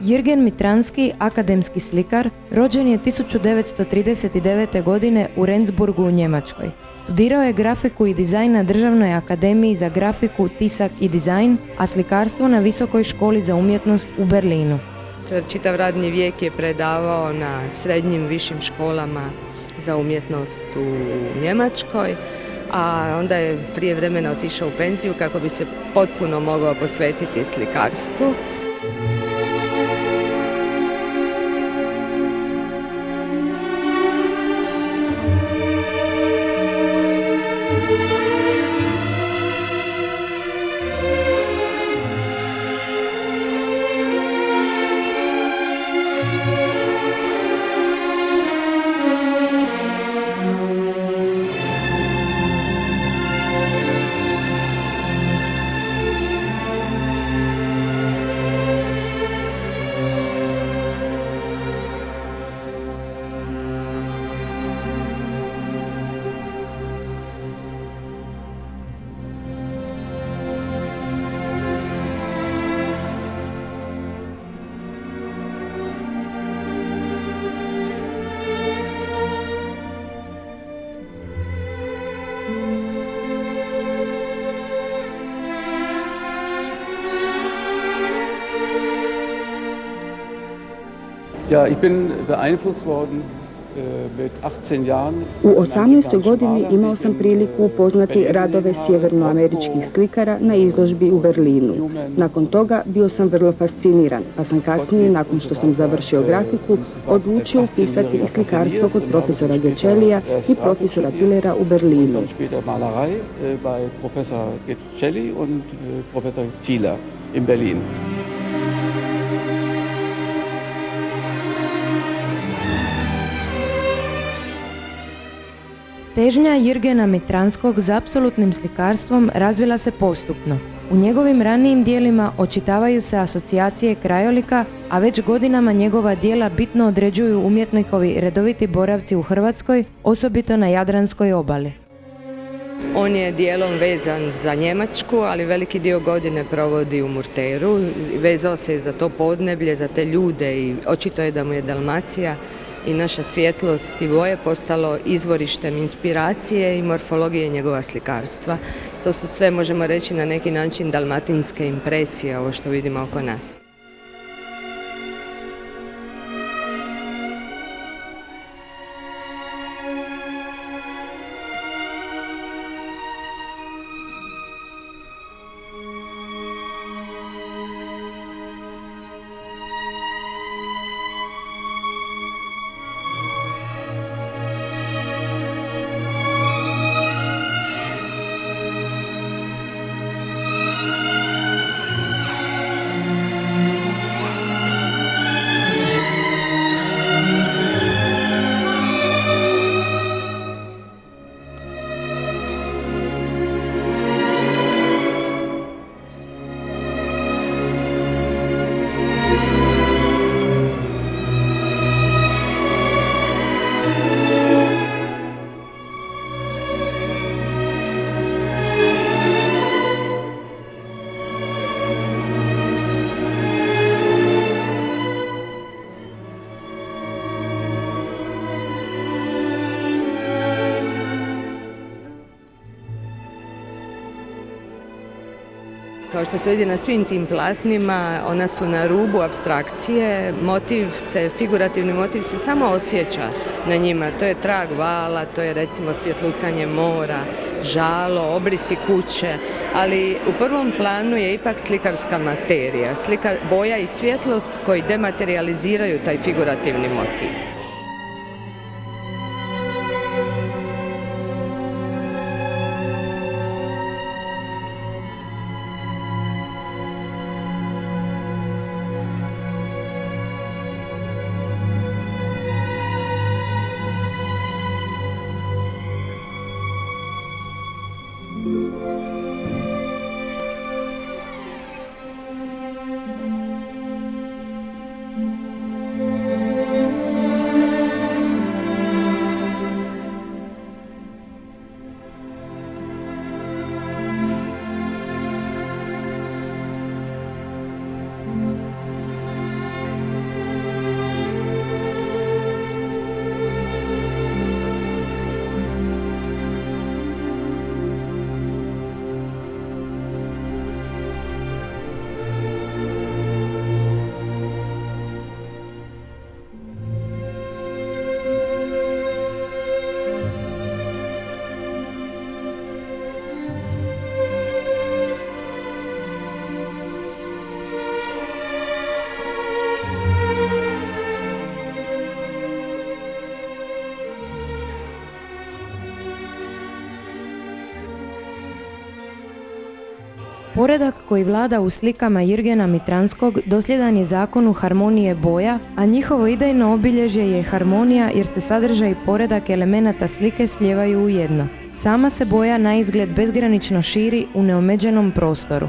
Jürgen Mitranski, akademski slikar, rođen je 1939. godine u Rendsburgu u Njemačkoj. Studirao je grafiku i dizajn na Državnoj akademiji za grafiku, tisak i dizajn, a slikarstvo na Visokoj školi za umjetnost u Berlinu. Čitav radni vijek je predavao na srednjim višim školama za umjetnost u Njemačkoj, a onda je prije vremena otišao u penziju kako bi se potpuno mogao posvetiti slikarstvu. Ja, ich bin beeinflusst worden mit 18 Jahren. U 18. godini imao sam priliku upoznati radove sjevernoameričkih slikara na izložbi u Berlinu. Nakon toga bio sam vrlo fasciniran, pa sam kasnije, nakon što sam završio grafiku, odlučio upisati i slikarstvo kod profesora Gecellia i profesora Tillera u Berlinu. Später Malerei bei Professor Gecelli und Professor Tiller in Berlin. Težnja Jürgena Mitranskog za apsolutnim slikarstvom razvila se postupno. U njegovim ranijim dijelima očitavaju se asocijacije krajolika, a već godinama njegova djela bitno određuju umjetnikovi redoviti boravci u Hrvatskoj, osobito na Jadranskoj obali. On je dijelom vezan za Njemačku, ali veliki dio godine provodi u Murteru. Vezao se je za to podneblje, za te ljude i očito je da mu je Dalmacija i naša svjetlost i boje postalo izvorištem inspiracije i morfologije njegova slikarstva. To su sve, možemo reći, na neki način dalmatinske impresije, ovo što vidimo oko nas. Kao što se vidi na svim tim platnima, ona su na rubu apstrakcije, figurativni motiv se samo osjeća na njima. To je trag vala, to je recimo svjetlucanje mora, žalo, obrisi kuće, ali u prvom planu je ipak slikarska materija, boja i svjetlost koji dematerializiraju taj figurativni motiv. Poredak koji vlada u slikama Jirgena Mitranskog dosljedan je zakonu harmonije boja, a njihovo idejno obilježje je harmonija jer se sadržaj i poredak elemenata slike slijevaju u jedno. Sama se boja na izgled bezgranično širi u neomeđenom prostoru.